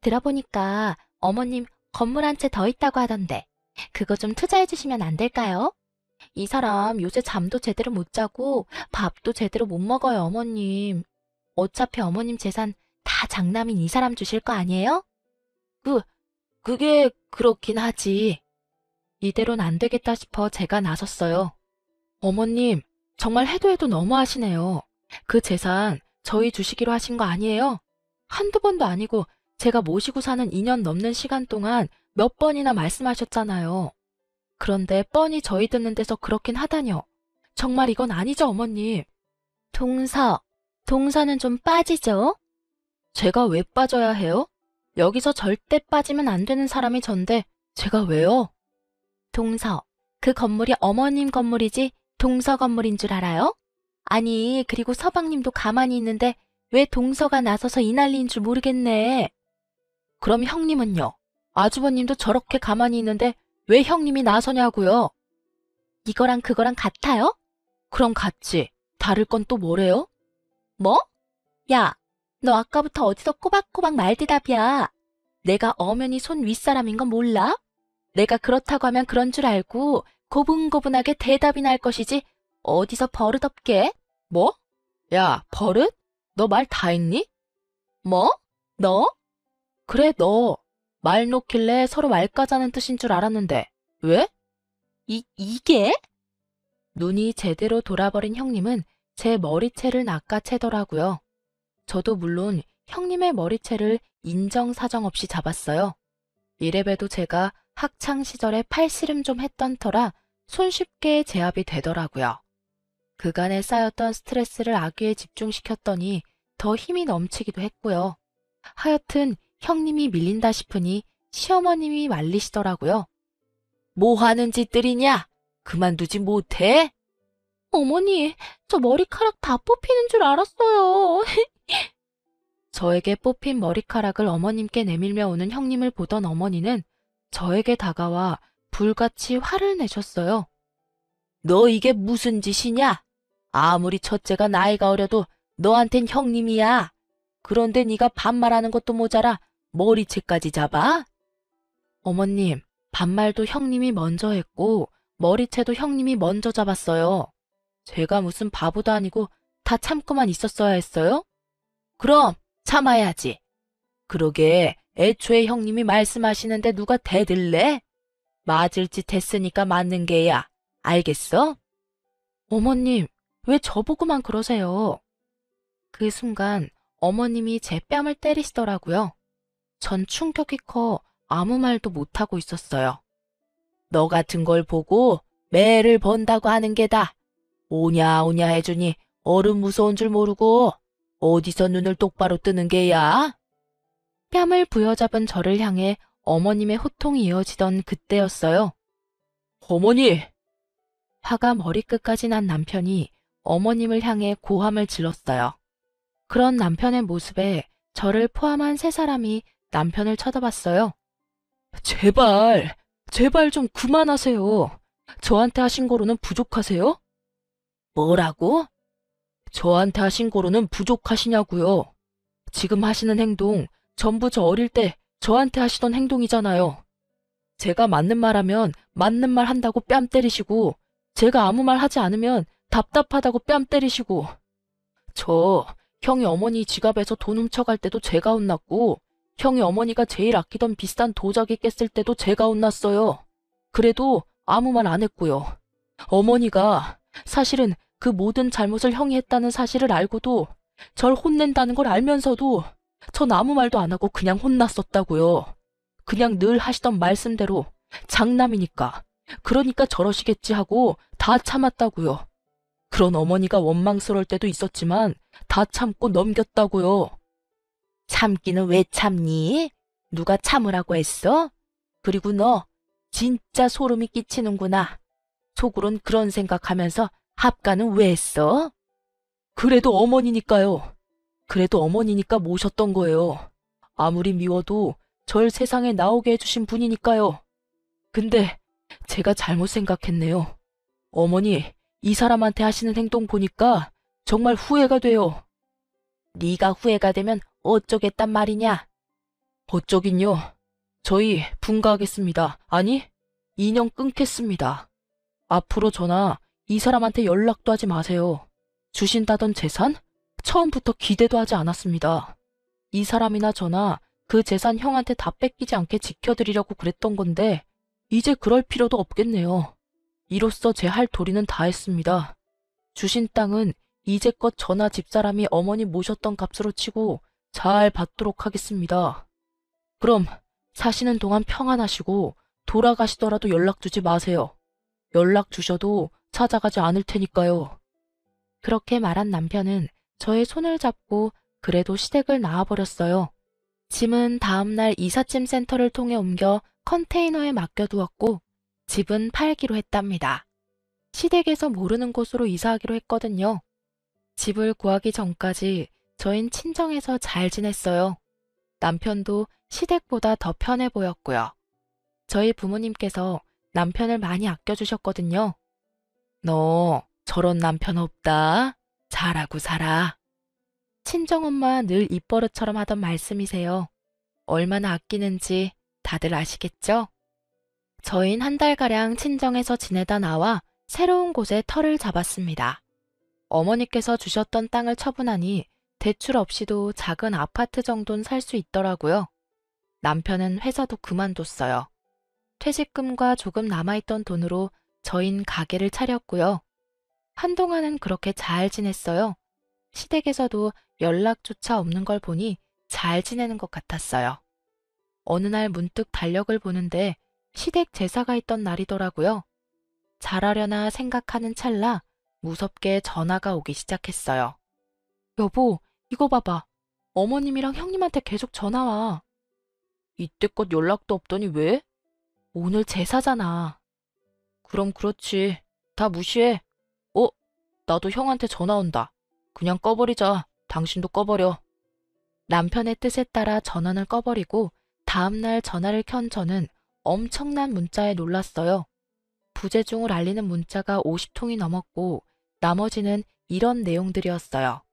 들어보니까 어머님 건물 한 채 더 있다고 하던데 그거 좀 투자해 주시면 안 될까요? 이 사람 요새 잠도 제대로 못 자고 밥도 제대로 못 먹어요, 어머님. 어차피 어머님 재산 다 장남인 이 사람 주실 거 아니에요? 그게 그렇긴 하지. 이대로는 안 되겠다 싶어 제가 나섰어요. 어머님, 정말 해도 해도 너무하시네요. 그 재산 저희 주시기로 하신 거 아니에요? 한두 번도 아니고 제가 모시고 사는 2년 넘는 시간 동안 몇 번이나 말씀하셨잖아요. 그런데 뻔히 저희 듣는 데서 그렇긴 하다뇨. 정말 이건 아니죠, 어머님. 동서는 좀 빠지죠? 제가 왜 빠져야 해요? 여기서 절대 빠지면 안 되는 사람이 전데 제가 왜요? 동서, 그 건물이 어머님 건물이지 동서 건물인 줄 알아요? 아니, 그리고 서방님도 가만히 있는데 왜 동서가 나서서 이 난리인 줄 모르겠네. 그럼 형님은요? 아주버님도 저렇게 가만히 있는데 왜 형님이 나서냐고요? 이거랑 그거랑 같아요? 그럼 같지. 다를 건 또 뭐래요? 뭐? 야, 너 아까부터 어디서 꼬박꼬박 말대답이야. 내가 엄연히 손 윗사람인 건 몰라? 내가 그렇다고 하면 그런 줄 알고 고분고분하게 대답이나 할 것이지 어디서 버릇없게? 뭐? 야, 버릇? 너 말 다 했니? 뭐? 너? 그래, 너. 말 놓길래 서로 말 까자는 뜻인 줄 알았는데. 왜? 이게? 눈이 제대로 돌아버린 형님은 제 머리채를 낚아채더라고요. 저도 물론 형님의 머리채를 인정사정 없이 잡았어요. 이래봬도 제가 학창 시절에 팔씨름 좀 했던 터라 손쉽게 제압이 되더라고요. 그간에 쌓였던 스트레스를 아귀에 집중시켰더니 더 힘이 넘치기도 했고요. 하여튼 형님이 밀린다 싶으니 시어머님이 말리시더라고요. 뭐 하는 짓들이냐? 그만두지 못해? 어머니, 저 머리카락 다 뽑히는 줄 알았어요. 저에게 뽑힌 머리카락을 어머님께 내밀며 오는 형님을 보던 어머니는 저에게 다가와 불같이 화를 내셨어요. 너 이게 무슨 짓이냐? 아무리 첫째가 나이가 어려도 너한텐 형님이야. 그런데 네가 반말하는 것도 모자라 머리채까지 잡아? 어머님, 반말도 형님이 먼저 했고 머리채도 형님이 먼저 잡았어요. 제가 무슨 바보도 아니고 다 참고만 있었어야 했어요? 그럼 참아야지. 그러게 애초에 형님이 말씀하시는데 누가 대들래? 맞을 짓 했으니까 맞는 게야. 알겠어? 어머님, 왜 저보고만 그러세요? 그 순간 어머님이 제 뺨을 때리시더라고요. 전 충격이 커 아무 말도 못하고 있었어요. 너 같은 걸 보고 매를 번다고 하는 게다. 오냐오냐 해주니 어른 무서운 줄 모르고 어디서 눈을 똑바로 뜨는 게야? 뺨을 부여잡은 저를 향해 어머님의 호통이 이어지던 그때였어요. 어머니! 화가 머리끝까지 난 남편이 어머님을 향해 고함을 질렀어요. 그런 남편의 모습에 저를 포함한 세 사람이 남편을 쳐다봤어요. 제발, 제발 좀 그만하세요. 저한테 하신 거로는 부족하세요? 뭐라고? 저한테 하신 거로는 부족하시냐고요. 지금 하시는 행동 전부 저 어릴 때 저한테 하시던 행동이잖아요. 제가 맞는 말 하면 맞는 말 한다고 뺨 때리시고 제가 아무 말 하지 않으면 답답하다고 뺨 때리시고 저 형이 어머니 지갑에서 돈 훔쳐갈 때도 제가 혼났고 형이 어머니가 제일 아끼던 비싼 도자기 깼을 때도 제가 혼났어요. 그래도 아무 말 안 했고요. 어머니가 사실은 그 모든 잘못을 형이 했다는 사실을 알고도 절 혼낸다는 걸 알면서도 전 아무 말도 안 하고 그냥 혼났었다고요. 그냥 늘 하시던 말씀대로 장남이니까 그러니까 저러시겠지 하고 다 참았다고요. 그런 어머니가 원망스러울 때도 있었지만 다 참고 넘겼다고요. 참기는 왜 참니? 누가 참으라고 했어? 그리고 너 진짜 소름이 끼치는구나. 속으론 그런 생각하면서 합가는 왜 했어? 그래도 어머니니까요. 그래도 어머니니까 모셨던 거예요. 아무리 미워도 절 세상에 나오게 해주신 분이니까요. 근데 제가 잘못 생각했네요. 어머니, 이 사람한테 하시는 행동 보니까 정말 후회가 돼요. 네가 후회가 되면 어쩌겠단 말이냐? 어쩌긴요. 저희 분가하겠습니다. 아니, 인연 끊겠습니다. 앞으로 저나 이 사람한테 연락도 하지 마세요. 주신다던 재산? 처음부터 기대도 하지 않았습니다. 이 사람이나 저나 그 재산 형한테 다 뺏기지 않게 지켜드리려고 그랬던 건데 이제 그럴 필요도 없겠네요. 이로써 제 할 도리는 다 했습니다. 주신 땅은 이제껏 저나 집사람이 어머니 모셨던 값으로 치고 잘 받도록 하겠습니다. 그럼 사시는 동안 평안하시고 돌아가시더라도 연락 주지 마세요. 연락 주셔도 찾아가지 않을 테니까요. 그렇게 말한 남편은 저의 손을 잡고 그래도 시댁을 나와버렸어요. 짐은 다음날 이삿짐 센터를 통해 옮겨 컨테이너에 맡겨두었고 집은 팔기로 했답니다. 시댁에서 모르는 곳으로 이사하기로 했거든요. 집을 구하기 전까지 저흰 친정에서 잘 지냈어요. 남편도 시댁보다 더 편해 보였고요. 저희 부모님께서 남편을 많이 아껴주셨거든요. 너 저런 남편 없다. 잘하고 살아. 친정엄마 늘 입버릇처럼 하던 말씀이세요. 얼마나 아끼는지 다들 아시겠죠? 저흰 한 달가량 친정에서 지내다 나와 새로운 곳에 터를 잡았습니다. 어머니께서 주셨던 땅을 처분하니 대출 없이도 작은 아파트 정도는 살 수 있더라고요. 남편은 회사도 그만뒀어요. 퇴직금과 조금 남아있던 돈으로 저흰 가게를 차렸고요. 한동안은 그렇게 잘 지냈어요. 시댁에서도 연락조차 없는 걸 보니 잘 지내는 것 같았어요. 어느 날 문득 달력을 보는데 시댁 제사가 있던 날이더라고요. 잘하려나 생각하는 찰나 무섭게 전화가 오기 시작했어요. 여보, 이거 봐봐. 어머님이랑 형님한테 계속 전화 와. 이때껏 연락도 없더니 왜? 오늘 제사잖아. 그럼 그렇지. 다 무시해. 나도 형한테 전화 온다. 그냥 꺼버리자. 당신도 꺼버려. 남편의 뜻에 따라 전원을 꺼버리고 다음날 전화를 켠 저는 엄청난 문자에 놀랐어요. 부재중을 알리는 문자가 50통이 넘었고 나머지는 이런 내용들이었어요.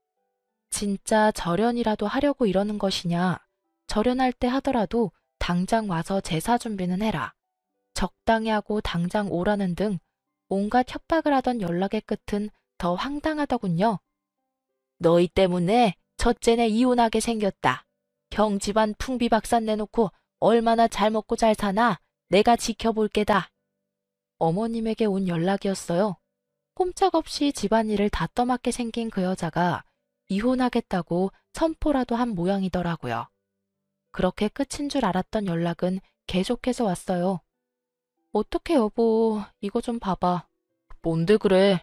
진짜 절연이라도 하려고 이러는 것이냐? 절연할 때 하더라도 당장 와서 제사 준비는 해라. 적당히 하고 당장 오라는 등 온갖 협박을 하던 연락의 끝은 더 황당하더군요. 너희 때문에 첫째네 이혼하게 생겼다. 형 집안 풍비박산 내놓고 얼마나 잘 먹고 잘 사나 내가 지켜볼게다. 어머님에게 온 연락이었어요. 꼼짝없이 집안일을 다 떠맡게 생긴 그 여자가 이혼하겠다고 선포라도 한 모양이더라고요. 그렇게 끝인 줄 알았던 연락은 계속해서 왔어요. 어떡해 여보, 이거 좀 봐봐. 뭔데 그래?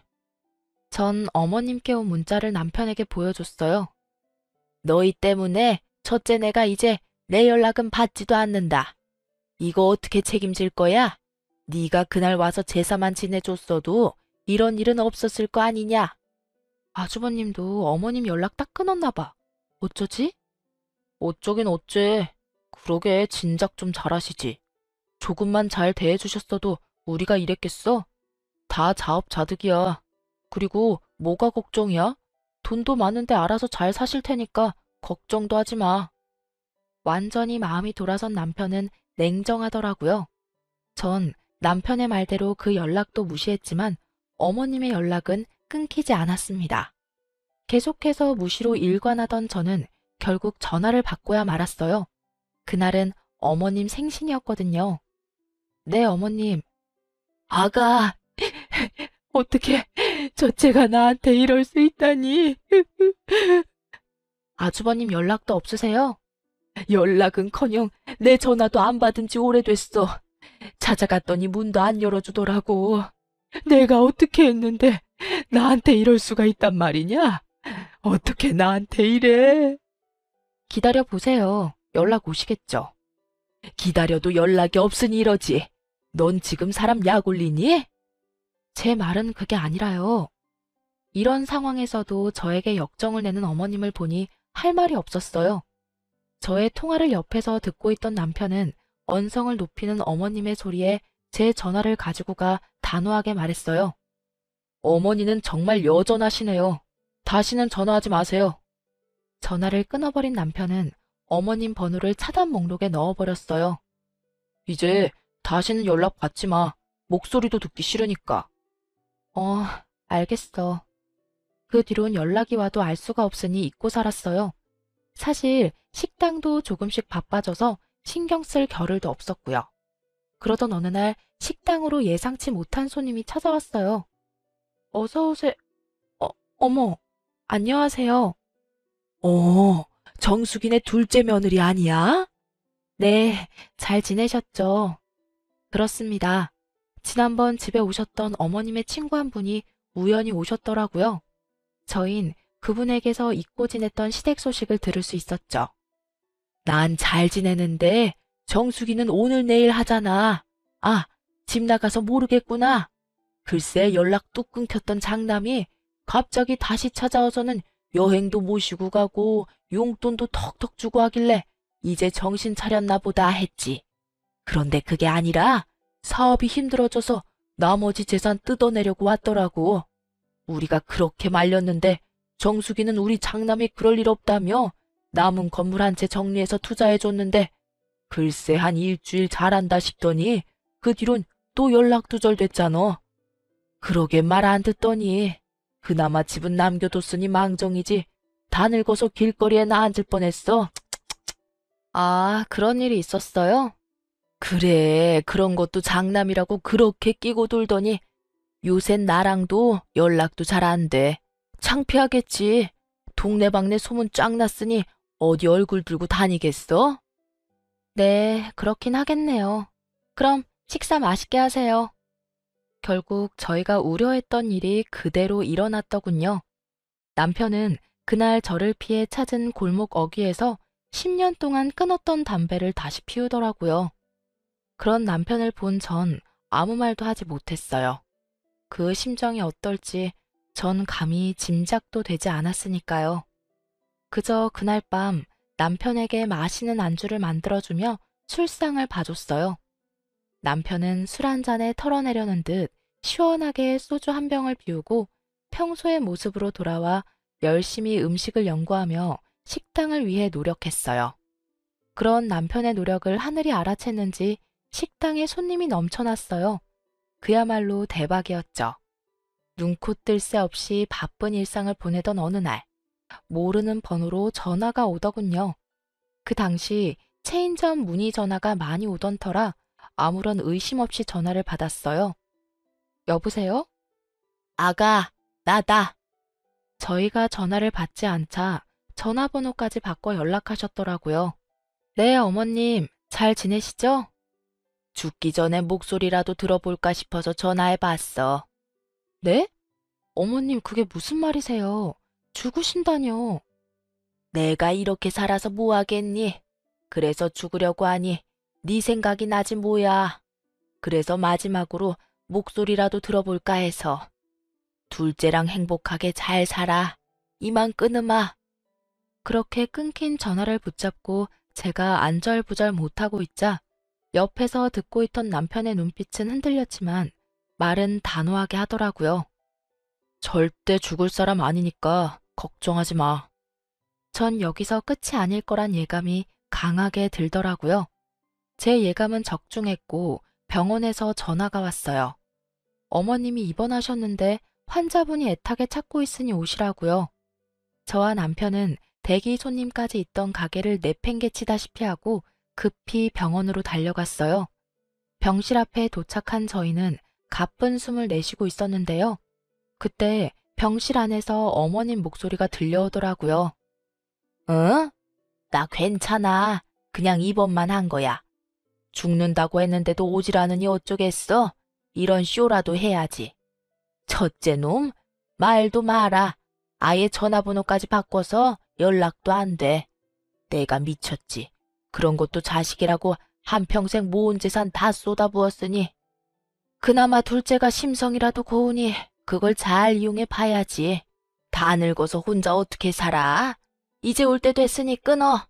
전 어머님께 온 문자를 남편에게 보여줬어요. 너희 때문에 첫째네가 이제 내 연락은 받지도 않는다. 이거 어떻게 책임질 거야? 네가 그날 와서 제사만 지내줬어도 이런 일은 없었을 거 아니냐? 아주버님도 어머님 연락 딱 끊었나 봐. 어쩌지? 어쩌긴 어째. 그러게 진작 좀 잘하시지. 조금만 잘 대해주셨어도 우리가 이랬겠어? 다 자업자득이야. 그리고 뭐가 걱정이야? 돈도 많은데 알아서 잘 사실 테니까 걱정도 하지 마. 완전히 마음이 돌아선 남편은 냉정하더라고요. 전 남편의 말대로 그 연락도 무시했지만 어머님의 연락은 끊기지 않았습니다. 계속해서 무시로 일관하던 저는 결국 전화를 받고야 말았어요. 그날은 어머님 생신이었거든요. 네, 어머님. 아가, 어떻게 첫째가 나한테 이럴 수 있다니. 아주버님 연락도 없으세요? 연락은커녕 내 전화도 안 받은 지 오래됐어. 찾아갔더니 문도 안 열어주더라고. 내가 어떻게 했는데 나한테 이럴 수가 있단 말이냐? 어떻게 나한테 이래? 기다려보세요. 연락 오시겠죠. 기다려도 연락이 없으니 이러지. 넌 지금 사람 약 올리니? 제 말은 그게 아니라요. 이런 상황에서도 저에게 역정을 내는 어머님을 보니 할 말이 없었어요. 저의 통화를 옆에서 듣고 있던 남편은 언성을 높이는 어머님의 소리에 제 전화를 가지고 가 단호하게 말했어요. 어머니는 정말 여전하시네요. 다시는 전화하지 마세요. 전화를 끊어버린 남편은 어머님 번호를 차단 목록에 넣어버렸어요. 이제 다시는 연락 받지 마. 목소리도 듣기 싫으니까. 알겠어. 그 뒤론 연락이 와도 알 수가 없으니 잊고 살았어요. 사실 식당도 조금씩 바빠져서 신경 쓸 겨를도 없었고요. 그러던 어느 날 식당으로 예상치 못한 손님이 찾아왔어요. 어서 오세요. 어머, 안녕하세요. 정숙이네 둘째 며느리 아니야? 네, 잘 지내셨죠? 그렇습니다. 지난번 집에 오셨던 어머님의 친구 한 분이 우연히 오셨더라고요. 저흰 그분에게서 잊고 지냈던 시댁 소식을 들을 수 있었죠. 난 잘 지내는데 정숙이는 오늘 내일 하잖아. 집 나가서 모르겠구나. 글쎄 연락 뚝 끊겼던 장남이 갑자기 다시 찾아와서는 여행도 모시고 가고 용돈도 턱턱 주고 하길래 이제 정신 차렸나 보다 했지. 그런데 그게 아니라 사업이 힘들어져서 나머지 재산 뜯어내려고 왔더라고. 우리가 그렇게 말렸는데 정수기는 우리 장남이 그럴 일 없다며 남은 건물 한 채 정리해서 투자해줬는데 글쎄 한 일주일 잘한다 싶더니 그 뒤론 또 연락 두절됐잖아. 그러게 말 안 듣더니 그나마 집은 남겨뒀으니 망정이지 다 늙어서 길거리에 나 앉을 뻔했어. 아, 그런 일이 있었어요? 그래, 그런 것도 장남이라고 그렇게 끼고 돌더니 요샌 나랑도 연락도 잘 안 돼. 창피하겠지. 동네방네 소문 쫙 났으니 어디 얼굴 들고 다니겠어? 네, 그렇긴 하겠네요. 그럼 식사 맛있게 하세요. 결국 저희가 우려했던 일이 그대로 일어났더군요. 남편은 그날 저를 피해 찾은 골목 어귀에서 10년 동안 끊었던 담배를 다시 피우더라고요. 그런 남편을 본 전 아무 말도 하지 못했어요. 그 심정이 어떨지 전 감히 짐작도 되지 않았으니까요. 그저 그날 밤 남편에게 마시는 안주를 만들어주며 술상을 봐줬어요. 남편은 술 한 잔에 털어내려는 듯 시원하게 소주 한 병을 비우고 평소의 모습으로 돌아와 열심히 음식을 연구하며 식당을 위해 노력했어요. 그런 남편의 노력을 하늘이 알아챘는지 식당에 손님이 넘쳐났어요. 그야말로 대박이었죠. 눈코 뜰 새 없이 바쁜 일상을 보내던 어느 날, 모르는 번호로 전화가 오더군요. 그 당시 체인점 문의 전화가 많이 오던 터라 아무런 의심 없이 전화를 받았어요. 여보세요? 아가, 나다. 저희가 전화를 받지 않자 전화번호까지 바꿔 연락하셨더라고요. 네, 어머님, 잘 지내시죠? 죽기 전에 목소리라도 들어볼까 싶어서 전화해봤어. 네? 어머님, 그게 무슨 말이세요? 죽으신다뇨. 내가 이렇게 살아서 뭐 하겠니? 그래서 죽으려고 하니 네 생각이 나지 뭐야. 그래서 마지막으로 목소리라도 들어볼까 해서. 둘째랑 행복하게 잘 살아. 이만 끊으마. 그렇게 끊긴 전화를 붙잡고 제가 안절부절 못하고 있자 옆에서 듣고 있던 남편의 눈빛은 흔들렸지만 말은 단호하게 하더라고요. 절대 죽을 사람 아니니까 걱정하지 마. 전 여기서 끝이 아닐 거란 예감이 강하게 들더라고요. 제 예감은 적중했고 병원에서 전화가 왔어요. 어머님이 입원하셨는데 환자분이 애타게 찾고 있으니 오시라고요. 저와 남편은 대기 손님까지 있던 가게를 내팽개치다시피 하고 급히 병원으로 달려갔어요. 병실 앞에 도착한 저희는 가쁜 숨을 내쉬고 있었는데요. 그때 병실 안에서 어머님 목소리가 들려오더라고요. 응? 나 괜찮아. 그냥 입원만 한 거야. 죽는다고 했는데도 오질 않으니 어쩌겠어? 이런 쇼라도 해야지. 첫째 놈, 말도 마라. 아예 전화번호까지 바꿔서 연락도 안 돼. 내가 미쳤지. 그런 것도 자식이라고 한평생 모은 재산 다 쏟아부었으니. 그나마 둘째가 심성이라도 고우니 그걸 잘 이용해 봐야지. 다 늙어서 혼자 어떻게 살아? 이제 올 때 됐으니 끊어.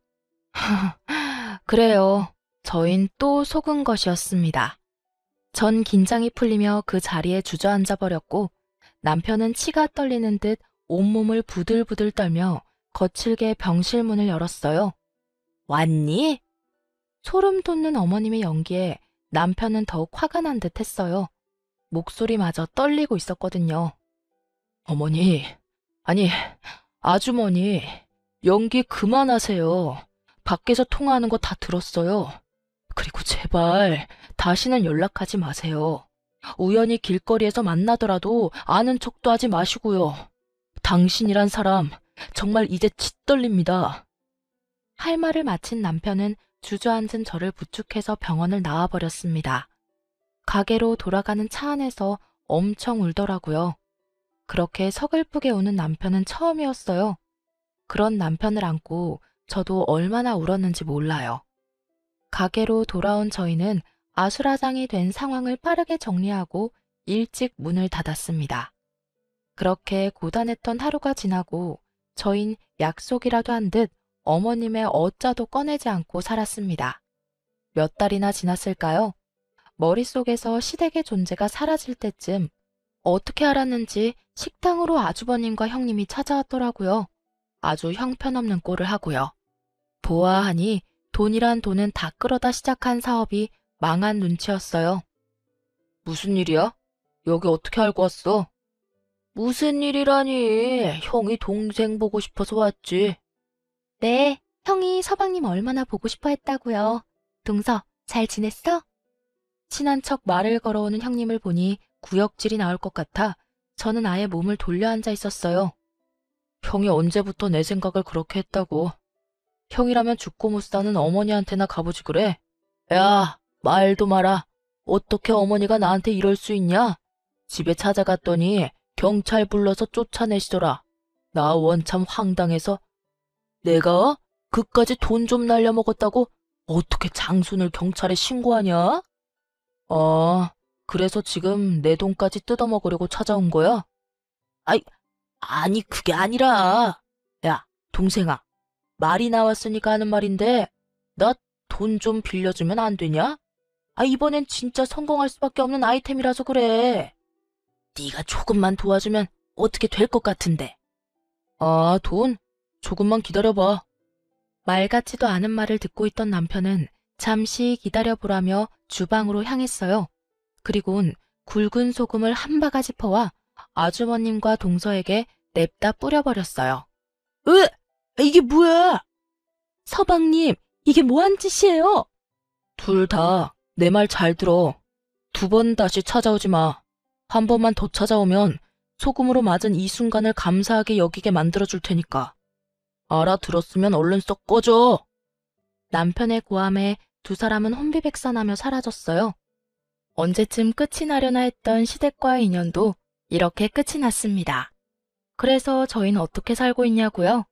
그래요. 저흰 또 속은 것이었습니다. 전 긴장이 풀리며 그 자리에 주저앉아 버렸고 남편은 치가 떨리는 듯 온몸을 부들부들 떨며 거칠게 병실 문을 열었어요. 왔니? 소름 돋는 어머님의 연기에 남편은 더욱 화가 난 듯 했어요. 목소리마저 떨리고 있었거든요. 어머니, 아니, 아주머니, 연기 그만하세요. 밖에서 통화하는 거 다 들었어요. 그리고 제발 다시는 연락하지 마세요. 우연히 길거리에서 만나더라도 아는 척도 하지 마시고요. 당신이란 사람 정말 이제 짓떨립니다. 할 말을 마친 남편은 주저앉은 저를 부축해서 병원을 나와버렸습니다. 가게로 돌아가는 차 안에서 엄청 울더라고요. 그렇게 서글프게 우는 남편은 처음이었어요. 그런 남편을 안고 저도 얼마나 울었는지 몰라요. 가게로 돌아온 저희는 아수라장이 된 상황을 빠르게 정리하고 일찍 문을 닫았습니다. 그렇게 고단했던 하루가 지나고 저흰 약속이라도 한 듯 어머님의 어짜도 꺼내지 않고 살았습니다. 몇 달이나 지났을까요? 머릿속에서 시댁의 존재가 사라질 때쯤 어떻게 알았는지 식당으로 아주버님과 형님이 찾아왔더라고요. 아주 형편없는 꼴을 하고요. 보아하니 돈이란 돈은 다 끌어다 시작한 사업이 망한 눈치였어요. 무슨 일이야? 여기 어떻게 알고 왔어? 무슨 일이라니? 형이 동생 보고 싶어서 왔지. 네, 형이 서방님 얼마나 보고 싶어 했다고요. 동서, 잘 지냈어? 친한 척 말을 걸어오는 형님을 보니 구역질이 나올 것 같아 저는 아예 몸을 돌려 앉아 있었어요. 형이 언제부터 내 생각을 그렇게 했다고. 형이라면 죽고 못 사는 어머니한테나 가보지 그래. 야, 말도 마라. 어떻게 어머니가 나한테 이럴 수 있냐? 집에 찾아갔더니 경찰 불러서 쫓아내시더라. 나 원참 황당해서. 내가 그까지 돈 좀 날려먹었다고 어떻게 장순을 경찰에 신고하냐? 그래서 지금 내 돈까지 뜯어먹으려고 찾아온 거야? 아니 그게 아니라. 야, 동생아. 말이 나왔으니까 하는 말인데 나 돈 좀 빌려주면 안 되냐? 이번엔 진짜 성공할 수밖에 없는 아이템이라서 그래. 네가 조금만 도와주면 어떻게 될 것 같은데. 돈? 조금만 기다려봐. 말 같지도 않은 말을 듣고 있던 남편은 잠시 기다려보라며 주방으로 향했어요. 그리곤 굵은 소금을 한 바가지 퍼와 아주버님과 동서에게 냅다 뿌려버렸어요. 이게 뭐야? 서방님, 이게 뭐한 짓이에요? 둘 다 내 말 잘 들어. 2번 다시 찾아오지 마. 한 번만 더 찾아오면 소금으로 맞은 이 순간을 감사하게 여기게 만들어줄 테니까. 알아들었으면 얼른 썩 꺼져. 남편의 고함에 두 사람은 혼비백산하며 사라졌어요. 언제쯤 끝이 나려나 했던 시댁과의 인연도 이렇게 끝이 났습니다. 그래서 저희는 어떻게 살고 있냐고요?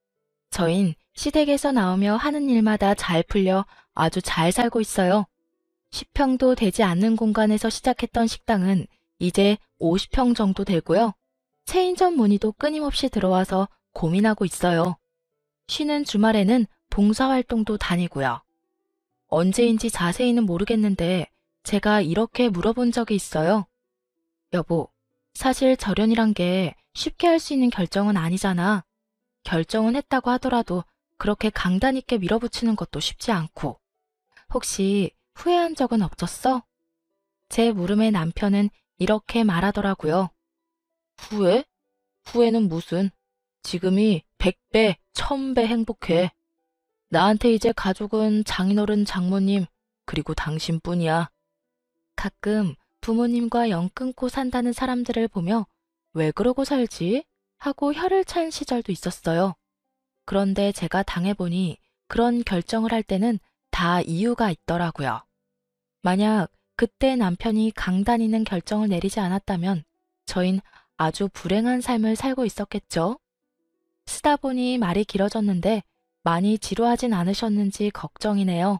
저흰 시댁에서 나오며 하는 일마다 잘 풀려 아주 잘 살고 있어요. 10평도 되지 않는 공간에서 시작했던 식당은 이제 50평 정도 되고요. 체인점 문의도 끊임없이 들어와서 고민하고 있어요. 쉬는 주말에는 봉사활동도 다니고요. 언제인지 자세히는 모르겠는데 제가 이렇게 물어본 적이 있어요. 여보, 사실 절연이란 게 쉽게 할 수 있는 결정은 아니잖아. 결정은 했다고 하더라도 그렇게 강단 있게 밀어붙이는 것도 쉽지 않고. 혹시 후회한 적은 없었어? 제 물음에 남편은 이렇게 말하더라고요. 후회? 후회는 무슨? 지금이 100배, 1000배 행복해. 나한테 이제 가족은 장인어른, 장모님, 그리고 당신뿐이야. 가끔 부모님과 연 끊고 산다는 사람들을 보며 왜 그러고 살지? 하고 혀를 찬 시절도 있었어요. 그런데 제가 당해보니 그런 결정을 할 때는 다 이유가 있더라고요. 만약 그때 남편이 강단 있는 결정을 내리지 않았다면 저흰 아주 불행한 삶을 살고 있었겠죠. 쓰다 보니 말이 길어졌는데 많이 지루하진 않으셨는지 걱정이네요.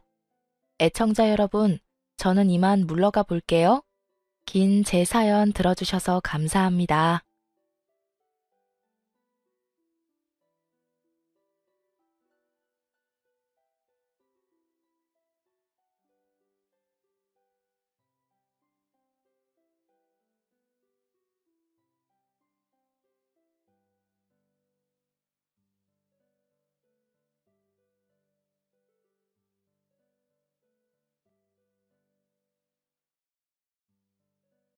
애청자 여러분, 저는 이만 물러가 볼게요. 긴 제 사연 들어주셔서 감사합니다.